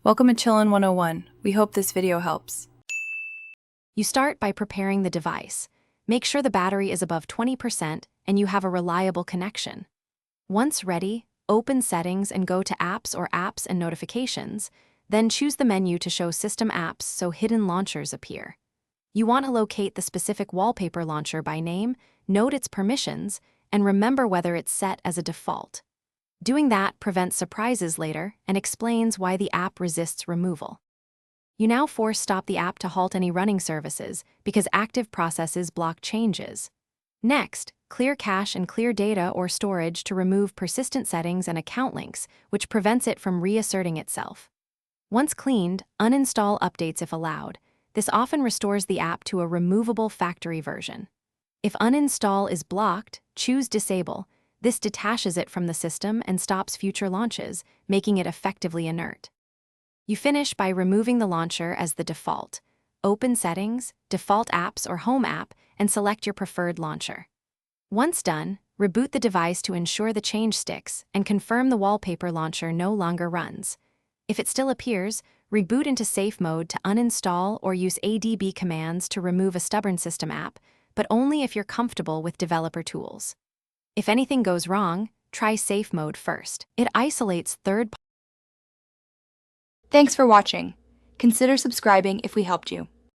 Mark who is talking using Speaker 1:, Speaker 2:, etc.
Speaker 1: Welcome to Chillin' 101. We hope this video helps.
Speaker 2: You start by preparing the device. Make sure the battery is above 20% and you have a reliable connection. Once ready, open Settings and go to Apps or Apps and Notifications, then choose the menu to show System Apps so hidden launchers appear. You want to locate the specific wallpaper launcher by name, note its permissions, and remember whether it's set as a default. Doing that prevents surprises later and explains why the app resists removal. You now stop the app to halt any running services because active processes block changes. Next, clear cache and clear data or storage to remove persistent settings and account links, which prevents it from reasserting itself. Once cleaned, uninstall updates if allowed. This often restores the app to a removable factory version. If uninstall is blocked, choose Disable. This detaches it from the system and stops future launches, making it effectively inert. You finish by removing the launcher as the default. Open Settings, Default Apps or Home app, and select your preferred launcher. Once done, reboot the device to ensure the change sticks and confirm the wallpaper launcher no longer runs. If it still appears, reboot into safe mode to uninstall or use ADB commands to remove a stubborn system app, but only if you're comfortable with developer tools. If anything goes wrong, try safe mode first. It isolates third.
Speaker 3: Thanks for watching. Consider subscribing if we helped you.